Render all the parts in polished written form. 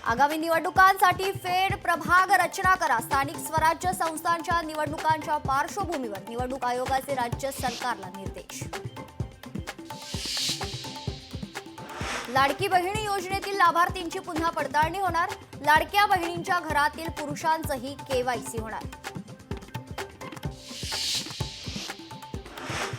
आगामी निवडणुकांसाठी फेड प्रभाग रचना करा। स्थानिक स्वराज्य संस्थांच्या निवडणुकांच्या पार्श्वभूमीवर निवडणूक आयोगाचे राज्य सरकारला निर्देश। लाडकी बहीण योजनेतील लाभार्थींची पुन्हा पडताळणी होणार। लाडक्या बहिणींच्या घरातील पुरुषांचंही केवायसी होणार।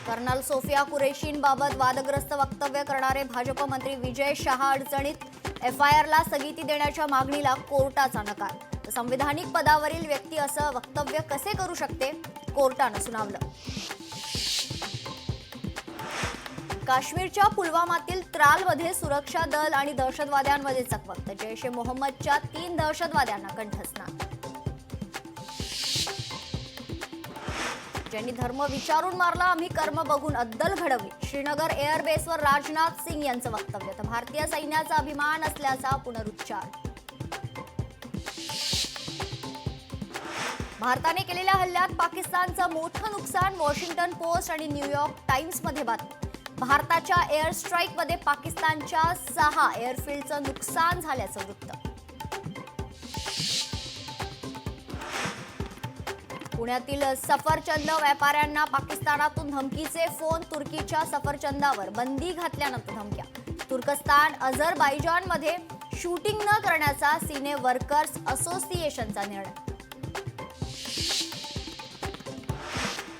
कर्नल सोफिया कुरेशींबाबत वादग्रस्त वक्तव्य करणारे भाजप मंत्री विजय शहा अडचणीत। एफआयआरला स्थगिती देण्याच्या मागणीला कोर्टाचा नकार। संविधानिक पदावरील व्यक्ती असं वक्तव्य कसे करू शकते, कोर्टानं सुनावलं। काश्मीरच्या पुलवामातील त्रालमध्ये सुरक्षा दल आणि दहशतवाद्यांमध्ये चकमक। तर जैश-ए-मोहम्मदच्या 3 दहशतवाद्यांना कंठस्नान। ज्यांनी धर्म विचारून मारला, आम्ही कर्म बघून अद्दल घडवली। श्रीनगर एअरबेसवर राजनाथ सिंग यांचं वक्तव्य। तर भारतीय सैन्याचा अभिमान असल्याचा पुनरुच्चार। भारताने केलेल्या हल्ल्यात पाकिस्तानचं मोठं नुकसान। वॉशिंग्टन पोस्ट आणि न्यूयॉर्क टाइम्समध्ये बातमी। भारताच्या एअर स्ट्राईकमध्ये पाकिस्तानच्या 6 एअरफील्डचं नुकसान झाल्याचं वृत्त। पुण्यातील सफरचंद व्यापाऱ्यांना पाकिस्तानातून धमकीचे फोन। तुर्कीच्या सफरचंदावर बंदी घातल्यानंतर धमक्या। तुर्कस्तान अझरबैजानमध्ये शूटिंग न करण्याचा सिने वर्कर्स असोसिएशनचा निर्णय।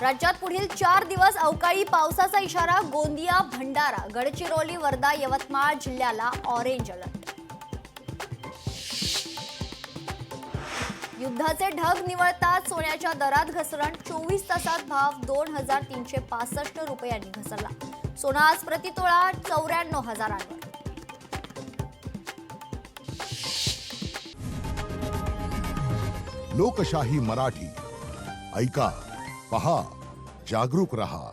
राज्यात पुढील 4 दिवस अवकाळी पावसाचा इशारा। गोंदिया, भंडारा, गडचिरोली, वर्धा, यवतमाळ जिल्ह्याला ऑरेंज अलर्ट। युद्धाचे ढग निवळतात सोन्याच्या दरात घसरण। 24 तासात भाव 2365 रुपयांनी घसरला। सोना आज प्रतितोळा 94,000. लोकशाही मराठी ऐका, पहा, जागरूक रहा।